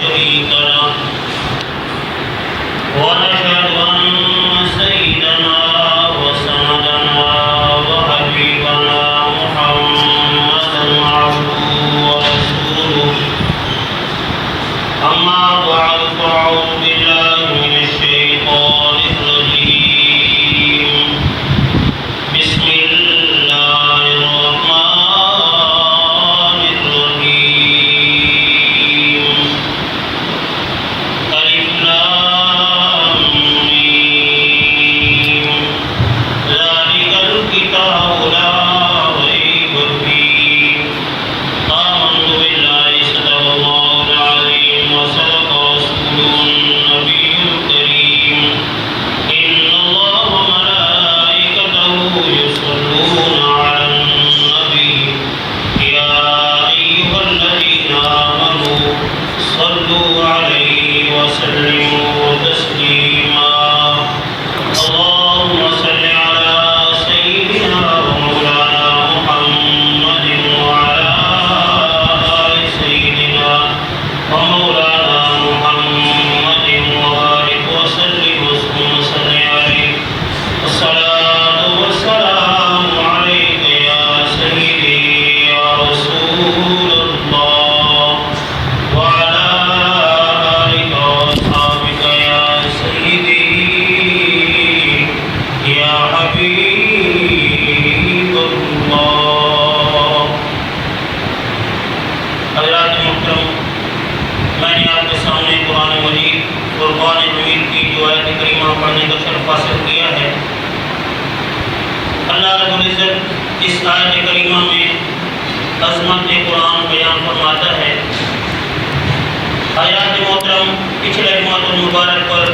شريك له ونشهد أن سيدنا وسندنا وحبيبنا محمدا عبده ورسوله أما بعد فأعوذ بالله من الشيطان الرجيم بسم الله الرحمن الرحيم ألف لام ميم ذلك الكتاب لا ريب فيه آمنت بالله صدق الله العظيم وصدق رسوله النبي الكريم إن الله وملائكته يصلون على النبي يا أيها الذين آمنوا صلوا عليه وسلموا تسليما اللهم صل على سيدنا ومولانا محمد وعلى آل سيدنا ومولانا محمد وبارك وسلم وصل عليه الصلاة والسلام عليك يا سيدي يا رسول الله وعلى آلك وأصحابك يا سيدي يا حبيب الله حضرات محترم، میں نے آپ کے سامنے قرآن مجید فرقان حمید کی جو آیت کریمہ پڑھنے کا شرف حاصل کیا ہے۔ اللہ رب العزت اس آیت کریمہ میں عظمت قرآن بیان فرماتا ہے۔ حضرات محترم، پچھلے جمعۃ المبارک پر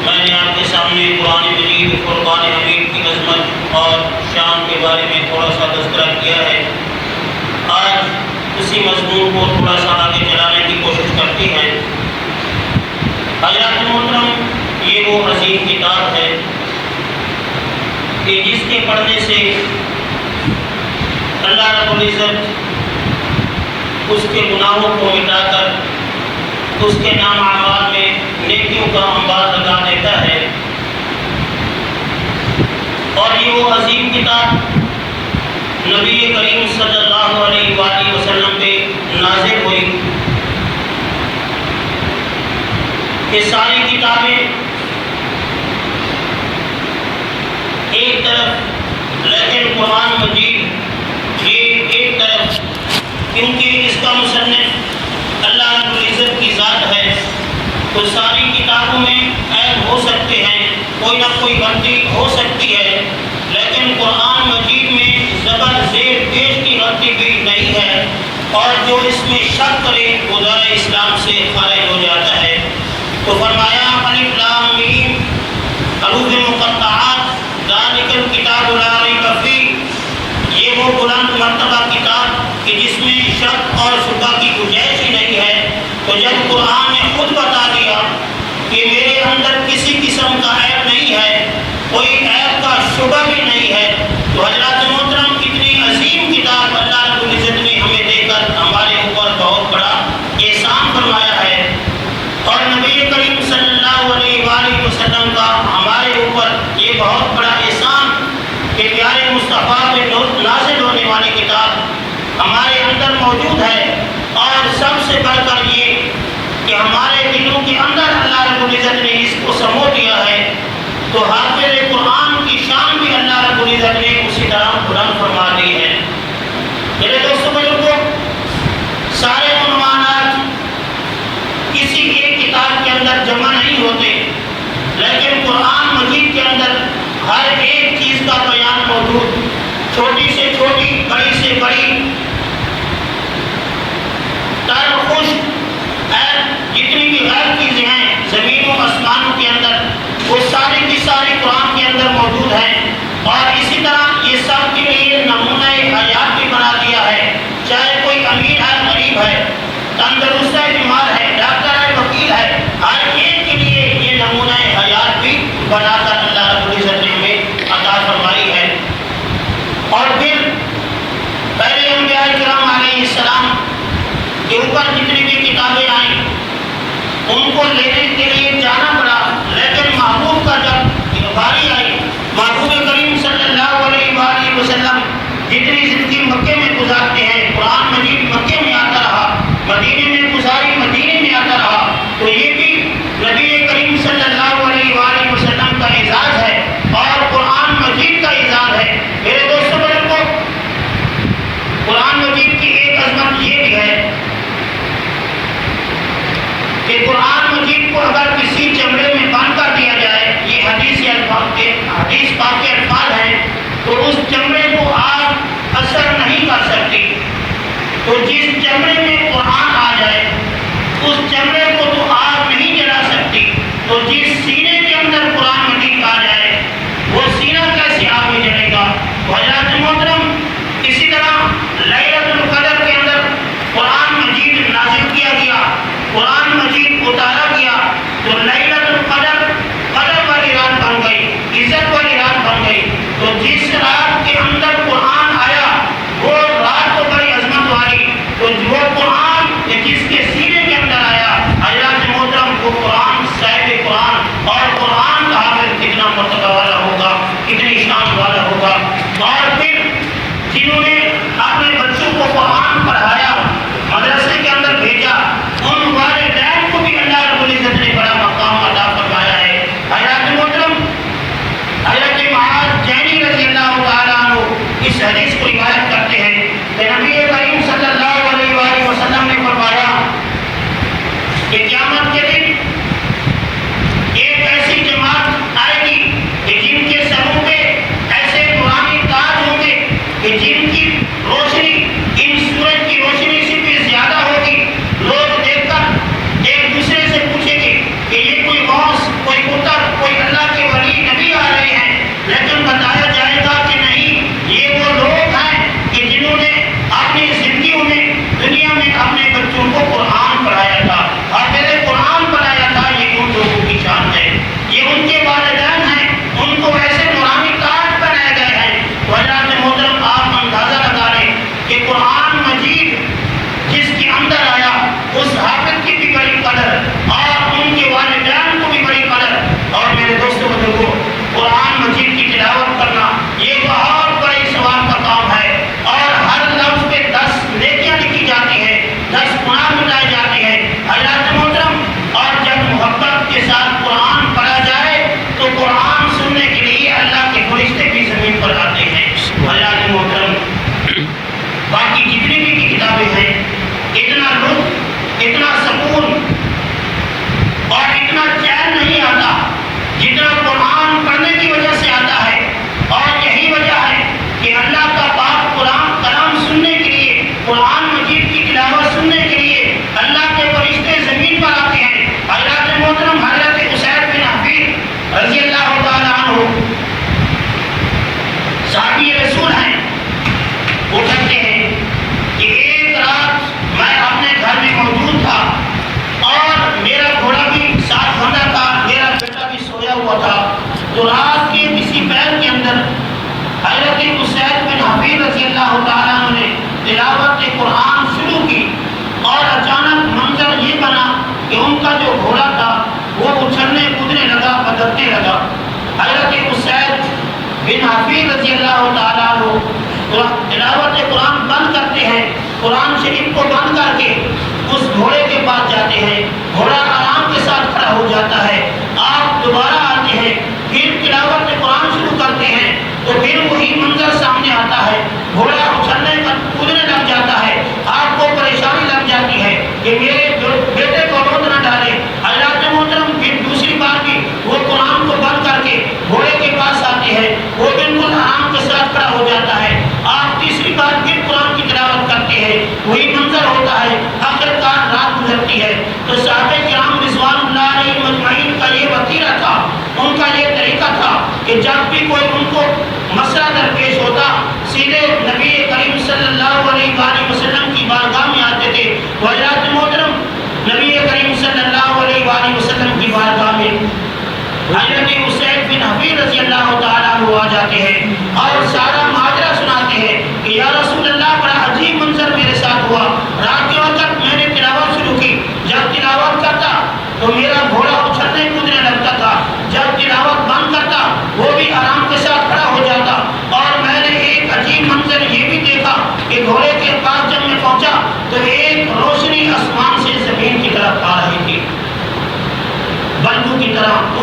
میں نے آپ کے سامنے قرآن مجید فرقان حمید کی عظمت اور شان کے بارے میں تھوڑا سا تذکرہ کیا ہے۔ آج اسی مضمون کو تھوڑا سا آگے چلانے کی کوشش کرتی ہیں۔ حضرات محترم، یہ وہ عظیم کتاب ہے کہ جس کے پڑھنے سے اللہ رب العزت اس کے گناہوں کو مٹا کر اس کے نام اعمال میں نیکیوں کا انبار لگا دیتا ہے۔ اور یہ وہ عظیم کتاب نبی کریم صلی اللہ علیہ وآلہ وسلم پہ نازل ہوئی کہ ساری کتابیں ایک طرف، لیکن قرآن مجید یہ ایک طرف، کیونکہ اس کا مصنف اللہ رب العزت کی ذات ہے، تو ساری کتابوں میں عیب ہو سکتے ہیں، کوئی نہ کوئی غلطی ہو سکتی ہے، لیکن قرآن مجید میں زبر زیر پیش کی غلطی بھی نہیں ہے، اور جو اس میں شک کرے وہ دائرہ اسلام سے خارج ہو جاتا ہے۔ تو فرمایا الف لام میم حروف مقطعات ذالک الکتاب لا ریب فیہ، یہ وہ بلند مرتبہ کتاب کہ جس میں شک اور شبہ کی گنجائش ہی نہیں ہے۔ تو جب قرآن نے خود بتا دیا کہ میرے اندر کسی قسم کا عیب نہیں ہے، کوئی عیب کا شبہ بھی نہیں ہے، تو حضرات محترم کتنی عظیم کتاب اللہ رب العزت نے ہمیں دے کر ہمارے اوپر بہت بڑا احسان فرمایا ہے۔ اور نبی کریم صلی اللہ علیہ وآلہ وسلم کا ہمارے اوپر یہ بہت بڑا احسان کہ پیارے مصطفیٰ پہ نازل ہونے والی کتاب ہمارے اندر موجود ہے، اور سب سے بڑھ کر یہ کہ ہمارے دلوں کے اندر اللہ رب العزت نے اس کو سمو دیا ہے۔ تو حافظ قرآن کی شان بھی اللہ رب العزت نے اسی طرح بلند فرما دی ہے۔ میرے دوستوں بزرگوں، سارے عنوانات کسی ایک کتاب کے اندر جمع نہیں ہوتے، لیکن قرآن مجید کے اندر ہر ایک چیز کا بیان موجود، چھوٹی سے چھوٹی، بڑی سے بڑی، تر خشک، جتنی بھی غیر چیزیں ہیں زمین و آسمانوں کے اندر، وہ ساری کی ساری قرآن کے اندر موجود ہیں۔ اور اسی طرح یہ سب کے لیے نمونہ حیات بھی بنا دیا ہے، چاہے کوئی امیر ہے، غریب ہے، تندرست ہے، بیمار ہے، ڈاکٹر ہے، وکیل ہے، ہر ایک کے لیے یہ نمونہ حیات بھی بنا کر اللہ رب العزت نے ہمیں عطا فرمائی ہے۔ اور پھر پہلے جتنی زندگی مکے میں گزارتے ہیں، قرآن مجید مکے میں آتا رہا، مدینے میں گزاری، مدینے میں آتا رہا، تو یہ بھی نبی کریم صلی اللہ علیہ وآلہ وسلم کا اعزاز ہے اور قرآن مجید کا اعزاز ہے۔ میرے دوستوں بزرگوں، قرآن مجید کی ایک عظمت یہ بھی ہے کہ قرآن مجید کو اگر کسی چمڑے میں باندھ کر دیا جائے، یہ حدیث پاک کے الفاظ ہیں، تو اس چمڑے کو آگ اثر نہیں کر سکتی۔ تو جس چمڑے میں قرآن آ جائے اس چمڑے کو تو آگ نہیں جلا سکتی، تو جس سینے کے اندر قرآن مجید آ جائے وہ سینہ کیسے آگ میں جلے گا؟ حضرات محترم، اسی طرح لیلۃ القدر کے اندر قرآن مجید نازل کیا گیا، قرآن مجید اتارا گیا، تو لیلۃ القدر قدر والی رات بن گئی، عزت والی رات بن گئی۔ تو جس رات کے اندر قرآن آیا وہ رات تو بڑی عظمت والی، تو وہ قرآن جس کے سینے کے اندر آیا، حضرات محترم، وہ قرآن صاحب قرآن اور قرآن کا حافظ کتنا مرتبہ والا ہوگا، کتنی شان والا ہوگا۔ اور پھر جنہوں نے اپنے بچوں کو قرآن پڑھایا، مدرسے کے اندر بھیجا، ان والدین کو بھی اللہ رب العزت نے بڑا مقام عطا فرمایا ہے۔ حضرات محترم، حضرت معاذ جینی رضی اللہ تعالیٰ عنہ اس حدیث کو روایت کرتے ہیں کہ نبی کریم صلی اللہ علیہ وآلہ وسلم نے فرمایا کہ قیامت کے دن ایک ایسی جماعت آئے گی کہ جن کے سروں پہ ایسے نورانی تاج ہوں گے کہ جن کی روشنی ان سورج کی روشنی سے بھی زیادہ ہوگی۔ لوگ دیکھ کر ایک دوسرے سے پوچھیں گے کہ یہ کوئی غوث، کوئی قطب، کوئی اللہ کے ولی نبی آ رہے ہیں، لیکن بتایا جائے گا کہ نہیں، یہ وہ لوگ ہیں کہ جنہوں نے اپنی زندگیوں میں، دنیا میں اپنے بچوں کو قرآن پڑھایا تھا، حافظ قرآن بنایا تھا۔ یہ ان لوگوں کی شان ہے، یہ ان کے والدین ہیں، ان کو ایسے نورانی تاج بنائے گئے ہیں۔ تو حضرات محترم، آپ اندازہ لگا لیں کہ قرآن مجید جس کے اندر آیا اس حافظ کی بھی بڑی قدر اور ان کے والدین کو بھی بڑی قدر۔ اور میرے دوستوں بزرگوں، قرآن مجید کی تلاوت کرنا یہ بہت بڑے ثواب کا کام ہے، اور ہر لفظ پہ 10 نیکیاں لکھی جاتی ہیں، 10 گناہ مٹائے جاتے ہیں۔ حضرات محترم، اور جب محبت کے ساتھ قرآن پڑھا جائے تو قرآن سننے کے لیے اللہ کے فرشتے بھی زمین پر آتے ہیں۔ حضرات محترم، باقی جتنی بھی کتابیں ہیں، اتنا لطف، اتنا سکون اور اتنا چین نہیں آتا جتنا قرآن پڑھنے کی وجہ سے آتا ہے۔ اور یہی وجہ ہے کہ اللہ کا پاک قرآن کلام سننے کے لیے، قرآن مجید کی تلاوت سننے کے لیے اللہ کے فرشتے زمین پر آتے ہیں۔ حضرات محترم، حضرت اسید بن حفیظ رضی اللہ تعالیٰ عنہ صحابی رسول ہیں، وہ کہتے ہیں کہ ایک رات میں اپنے گھر میں موجود تھا اور میرا گھوڑا بھی ساتھ بندھا تھا، میرا بیٹا بھی سویا ہوا تھا۔ تو رات کے کسی پہر کے اندر حضرت اسید بن حفیظ رضی اللہ تعالیٰ عنہ نے تلاوت قرآن شروع کی، اور اچانک منظر یہ بنا کہ ان کا جو گھوڑا تھا وہ اچھلنے کودنے لگا، بدلنے لگا۔ حضرت اسید بن حفیظ رضی اللہ تعالیٰ عنہ تلاوت قرآن بند کرتے ہیں، قرآن شریف کو بند کر کے اس گھوڑے کے پاس جاتے ہیں، گھوڑا آرام کے ساتھ کھڑا ہو جاتا ہے۔ آپ دوبارہ آتے ہیں، پھر تلاوت قرآن شروع کرتے ہیں، تو پھر وہی منظر سامنے آتا ہے، گھوڑا اچھلنے کودنے لگ جاتا ہے۔ آپ کو پریشانی لگ جاتی ہے کہ میرے بیٹے کو روک نہ ڈالے۔ حضرات محترم، پھر دوسری بار بھی وہ قرآن کو بند کر کے گھوڑے کے پاس آتے ہیں، وہ بالکل آرام کے ساتھ کھڑا ہو جاتا ہے۔ آپ تیسری بار پھر قرآن کی تلاوت کرتے ہیں، وہی منظر ہوتا ہے۔ آخرکار رات گزرتی ہے تو صحابہ کرام رضوان اللہ علیہ مجمعین کا یہ وتیرہ تھا، ان کا یہ طریقہ تھا کہ جب بھی کوئی ان کو مسئلہ درپیش ہوتا، سیدھے نبی کریم صلی اللہ علیہ وآلہ وسلم کی بارگاہ میں آتے تھے۔ حضرات محترم، نبی کریم صلی اللہ علیہ وآلہ وسلم کی بارگاہ میں حضرت اسید بن حفیظ رضی اللہ تعالیٰ عنہ آ جاتے ہیں اور سارا ماجرا سناتے ہیں کہ یا رسول اللہ، بڑا عجیب منظر میرے ساتھ ہوا۔ رات کے وقت میں نے تلاوت شروع کی، جب تلاوت کرتا تو میرا گھوڑا اچھلنے کودنے لگتا تھا، جب تلاوت بند کرتا وہ بھی آرام کے ساتھ کھڑا ہو جاتا، اور میں نے ایک عجیب منظر یہ بھی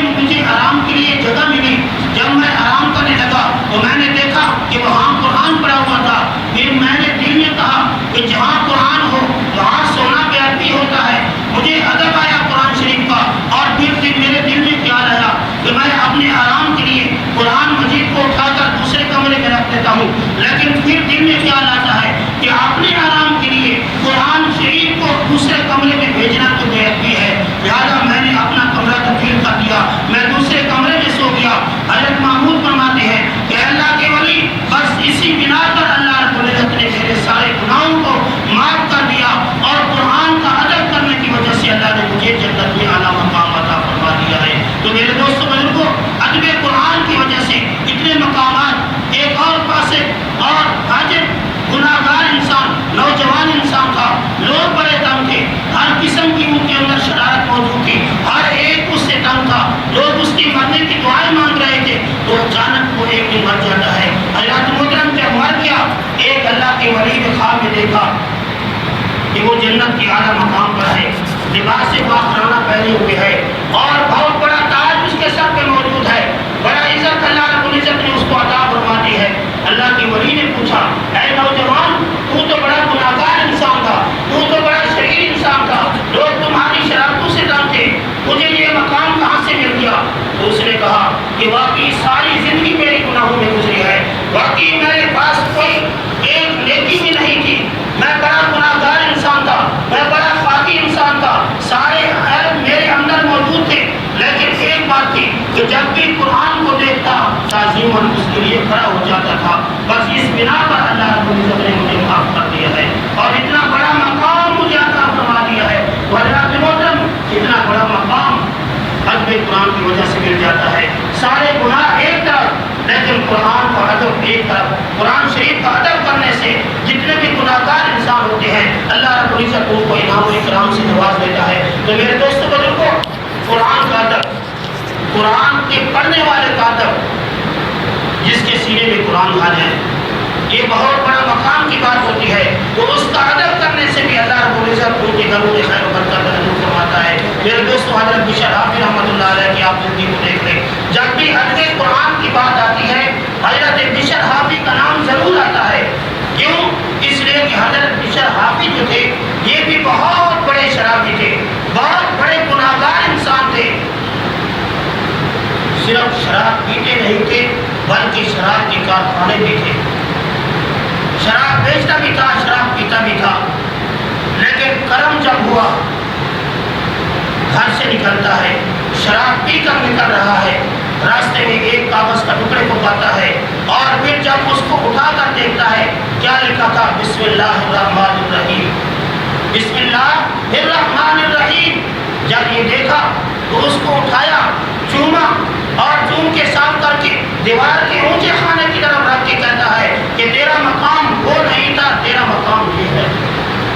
مجھے آرام کے لیے جگہ ملی. جب میں آرام کرنے لگا تو میں نے دیکھا کہ وہاں قرآن پڑا ہوا تھا. پھر میں نے دل میں کہا کہ جہاں قرآن ہو وہاں سونا بھی عربی ہوتا ہے. مجھے ادب آیا قرآن شریف کا. اور پھر میرے دل میں خیال آیا کہ میں اپنے آرام کے لیے قرآن مجید کو اٹھا کر دوسرے کمرے میں رکھ دیتا ہوں. لیکن پھر دل میں خیال آتا ہے کہ اپنے آرام کے لیے قرآن شریف کو دوسرے کمرے میں بھیجنا تو بے ادبی ہے. لہٰذا میں نے اپنا کمرہ تبدیل کر دیا. میں دوسرے کمرے میں سو گیا. حضرت محمود فرماتے ہیں کہ اللہ کے ولی بس اسی بنا پر اللہ رب العزت نے میرے سارے گناہوں کو معاف کر دیا اور قرآن کا ادب کرنے کی وجہ سے اللہ نے مجھے جنت میں اعلیٰ مقام عطا فرما دیا ہے. تو میرے دوستوں بزرگوں، ادب قرآن کی وجہ سے اتنے مقامات. ایک اور فاسق اور فاجر گناہ گار انسان، نوجوان انسان تھا. لوگ بڑے تنگ تھے، ہر قسم کی ان کے اندر شرارت موجود تھی. ہر ایک اس سے تنگ تھا. لوگ اس کی مرنے کی دعائیں مانگ رہے تھے. تو اچانک وہ ایک دن مر جاتا ہے. حضرت محترم جب مر گیا، ایک اللہ کے ولی نے خواب میں دیکھا کہ وہ جنت کی اعلیٰ مقام پر ہے، لباس باخرانہ پہنے ہوئے ہے اور بہت بڑا تاج اس کے سر پہ موجود ہے. بڑا عزت اللہ رب العزت نے اس کو عطا فرما دی ہے. اللہ کے ولی نے پوچھا، اے نوجوان، تو تو بڑا گناہگار انسان تھا، تو تو بڑا شریر انسان تھا، لوگ تمہاری شرارتوں سے تنگ تھے، مجھے یہ مقام کہاں سے مل گیا؟ تو اس نے کہا کہ واقعی ساری زندگی میری گناہوں میں گزری ہے. واقعی میرے پاس کوئی ایک نیکی بھی نہیں تھی. میں بڑا گناہگار انسان تھا، میں بڑا پاکی انسان تھا. سارے عیب میرے اندر موجود تھے. لیکن ایک بات تھی کہ جب بھی قرآن کو دیکھتا تعظیماً اس کے لیے کھڑا ہو جاتا تھا. بس اس بنا پر اللہ رب العزت نے مجھے معاف کر دیا ہے اور اتنا بڑا مقام مجھے عطا فرما دیا ہے. حضرات محترم، اتنا بڑا مقام ادب قرآن کی وجہ سے مل جاتا ہے. سارے گناہ ایک طرف، لیکن قرآن کا ادب ایک طرف. قرآن شریف کا ادب کرنے سے جتنے بھی گناہگار انسان ہوتے ہیں اللہ رب العزت ان کو انعام و اکرام سے نواز دیتا ہے. تو میرے دوستوں بزرگوں، قرآن کا ادب، قرآن کے پڑھنے والے کا ادب، جس کے سینے میں قرآن آ جائے، یہ بہت بڑا مقام کی بات ہوتی ہے. تو اس کا ادب کرنے سے بھی اللہ رب العزت ان کے گھروں میں خیر و برکت عطا فرماتا ہے. میرے دوستوں، حضرت بشر حافظ رحمۃ اللہ علیہ کی آپ زندگی کو دیکھ لیں. جب بھی ادب قرآن کی بات آتی ہے حضرت بشر حافظ کا نام ضرور آتا ہے. کیوں؟ اس لیے کہ حضرت بشر حافظ جو تھے یہ بھی بہت بڑے شرابی تھے، بہت بڑے گناہگار انسان تھے. صرف شراب پیتے نہیں تھے بلکہ شراب کے کارخانے بھی تھے. شراب بیچتا بھی تھا، شراب پیتا بھی تھا. لیکن کرم جب ہوا، گھر سے نکلتا ہے، شراب پی کر نکل رہا ہے، راستے میں ایک کاغذ کا ٹکڑے کو پاتا ہے اور پھر جب اس کو اٹھا کر دیکھتا ہے، کیا لکھا تھا؟ بسم اللہ الرحمن الرحیم. بسم اللہ الرحمن الرحیم. جب یہ دیکھا تو اس کو اٹھایا، چوما اور چوم کے صاف کر کے دیوار کے اونچے خانے کی طرف رکھ کے کہتا ہے کہ تیرا مقام وہ نہیں تھا، تیرا مقام یہ ہے.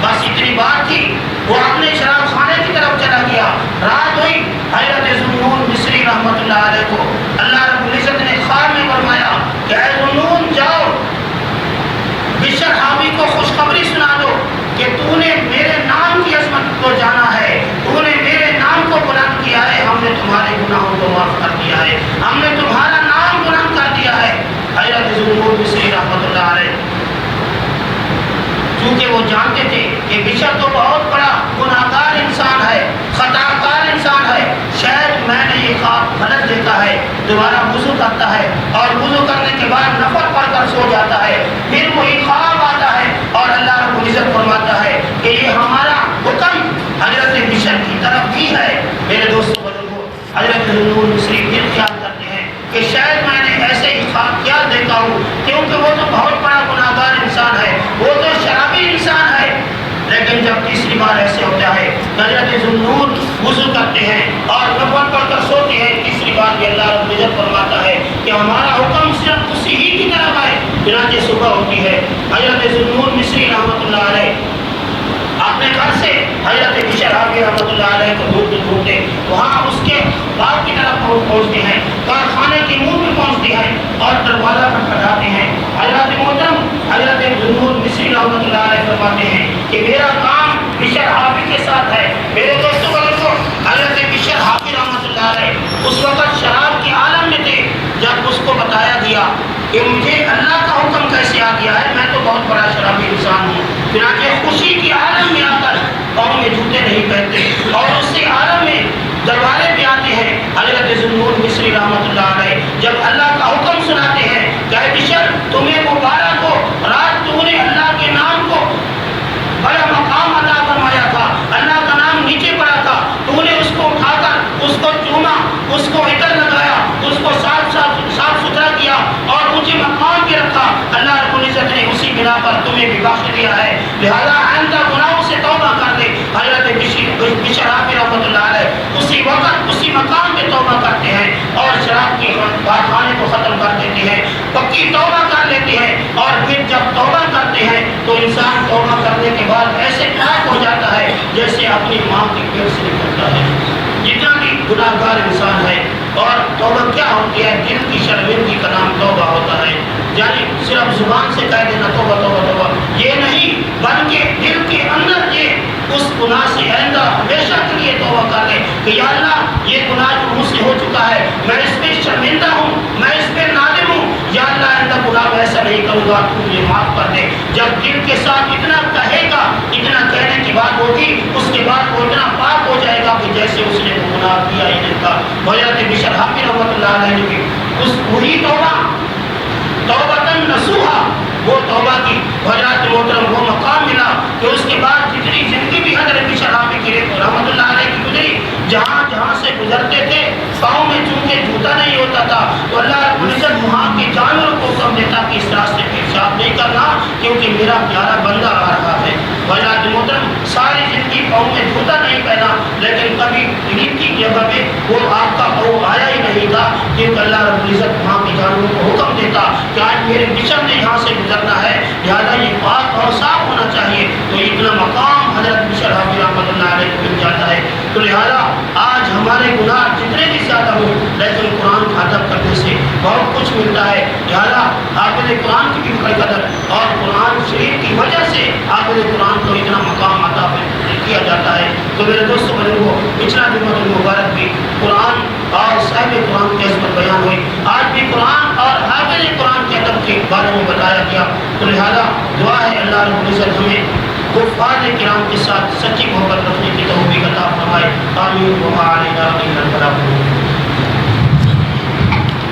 بس اتنی بات تھی، وہ اپنے شراب خانے کی طرف چلا گیا. رات ہوئی، حضرت ذوالنون مصری رحمۃ اللہ علیہ کو اللہ رب العزت نے خواب میں فرمایا کہ اے ذوالنون، جاؤ بشر حافظ کو خوشخبری سنا دو کہ تو نے میرے نام کی عظمت کو جانا ہے، تو نے میرے نام کو بلند کیا ہے، ہم نے تمہارے گناہوں کو معاف کر دیا ہے، ہم نے تمہارا نام بلند کر دیا ہے. حضرت ذوالنون مصری رحمۃ اللہ علیہ کیونکہ وہ جانتے تھے کہ بشر تو بہت بڑا گناہگار انسان ہے، خطا کار انسان ہے، شاید میں نے یہ خواب غلط دیکھا ہے. دوبارہ وضو کرتا ہے اور وضو کرنے کے بعد نفل پڑھ کر سو جاتا ہے. پھر وہی خواب آتا ہے اور اللہ رب العزت فرماتا ہے کہ یہ ہمارا حکم حضرت بشر کی طرف بھی ہے. میرے دوستوں بزرگوں، حضرت ذوالنون مصری پھر خیال کرتے ہیں کہ شاید میں نے ایسے ہی خواب کیا دیکھا ہوں، کیونکہ وہ تو بہت بڑا گناہگار انسان ہے، وہ تو شرابی انسان ہے. لیکن جب تیسری بار ایسے ہوتا ہے، حضرت ذوالنون وضو کرتے ہیں اور نفل پڑھ کر سوتے ہیں. تیسری بار بھی اللہ رب العزت فرماتا ہے کہ ہمارا حکم صرف اسی ہی کی طرف ہے. چنانچہ صبح ہوتی ہے، حضرت ذوالنون مصری رحمۃ اللہ علیہ اپنے گھر سے حضرت بشر حافظ رحمۃ اللہ علیہ کو ڈھونڈتے وہاں اس کے باغ کی طرف پہنچتے ہیں، کارخانے کے منہ میں پہنچتے ہیں اور دروازہ کھٹکھٹاتے ہیں. حضرت محترم حضرت ذوالنون مصری رحمۃ اللہ علیہ فرماتے ہیں کہ میرا کام بشر حافظ کے ساتھ ہے. میرے دوستوں بزرگوں، حضرت بشر حافظ رحمۃ اللہ علیہ اس وقت کہ مجھے اللہ کا حکم کیسے آ گیا ہے، میں تو بہت بڑا شرابی انسان ہوں۔ چنانچہ خوشی کی عالم میں آ کر پاؤں میں جوتے نہیں پہنتے، اور اسی عالم میں دروازے پہ آتے ہیں حضرت ذوالنور مصری رحمۃ اللہ علیہ، جب اللہ کا حکم سناتے ہیں کہ اے بشر تمہیں مبارک ہو، رات تو نے اللہ کے نام کو بڑا مقام عطا فرمایا تھا، اللہ کا نام نیچے پڑا تھا، تو نے اس کو اٹھا کر اس کو چوما، اس کو عطر لگایا، اس کو صاف ستھرا کیا اور اونچے مقام پہ رکھا۔ اللہ رب العزت نے اسی بنا پر تمہیں بھی بخش دیا ہے، لہذا آئندہ گناہوں سے توبہ کر لے۔ حضرت بشر حافظ رحمۃ اللہ علیہ اسی وقت اسی مقام پہ توبہ کرتے ہیں اور شراب کے کارخانے کو ختم کر دیتے ہیں، پکی توبہ کر لیتے ہیں، اور پھر جب توبہ کرتے ہیں تو انسان توبہ کرنے کے بعد ایسے پاک ہو جاتا ہے جیسے اپنی ماں کے پیٹ سے نکلتا ہے۔ جتنا بھی گناہ گار انسان ہے، اور توبہ کیا ہوتی ہے؟ دل کی شرمندگی کا نام توبہ ہوتا ہے، یعنی صرف زبان سے کہہ دینا توبہ توبہ توبہ یہ نہیں، بلکہ دل کے اندر یہ اس گناہ سے آئندہ ہمیشہ کے لیے توبہ کر لے کہ یا اللہ یہ گناہ جو مجھ سے ہو چکا ہے، میں اس پہ شرمندہ ہوں، میں اس پہ نادم ہوں، یا اللہ آئندہ گناہ میں ایسا نہیں کروں گا، تو مجھے معاف کر دے۔ جب دل کے ساتھ اتنا کہے گا، اتنا کہنے کی بات ہوگی، اس کے بعد وہ اتنا پاک ہو جائے گا کہ جیسے اس نے وہ گناہ کیا ہی نہیں تھا۔ حضرت بشر حافظ رحمۃ اللہ علیہ نے بھی اس وہی توبۃ نصوحا، وہ توبہ کی حضرت محترم وہ مقام ملا کہ اس کے بعد جتنی زندگی بھی حضرت بشر حافظ کی رحمۃ اللہ علیہ کی گزری، جہاں سے گزرتے تھے پاؤں میں چونکہ جوتا نہیں ہوتا تھا، تو اللہ رب العزت وہاں کے جانوروں کو حکم دیتا کہ اس راستے پہ پیشاب نہیں کرنا کیونکہ میرا پیارا بندہ آ رہا ہے۔ حضرت محترم ساری زندگی پاؤں میں جوتا نہیں پہنا، لیکن کبھی عید کی جگہ پہ وہ آپ کا پاؤں آیا ہی نہیں تھا، کیونکہ اللہ رب العزت وہاں کے جانوروں کو حکم دیتا کہ آج میرے بشر نے یہاں سے گزرنا ہے، لہٰذا یہ پاک اور صاف ہونا چاہیے۔ تو اتنا مقام حضرت بشر حافظ رحمۃ اللہ علیہ کو مل جاتا ہے۔ تو لہٰذا آج ہمارے گناہ جتنے بھی زیادہ ہوں، لیکن قرآن کا ادب کرنے سے بہت کچھ ملتا ہے، لہٰذا حافظ قرآن کی بھی بڑی قدر، اور قرآن شریف کی وجہ سے حافظ قرآن کو اتنا مقام عطا کیا جاتا ہے۔ تو میرے دوستوں بزرگوں، پچھلا جمعہ المبارک بھی قرآن اور صاحب قرآن کی عظمت بیان ہوئی، آج بھی قرآن اور حافظ قرآن کے ادب کے بارے میں بتایا گیا۔ تو لہٰذا دعا ہے اللہ رب العزت ہمیں حفاظ کرام کے ساتھ سچی محبت رکھنے کی توفیق عطا فرمائے، آمین و آمین۔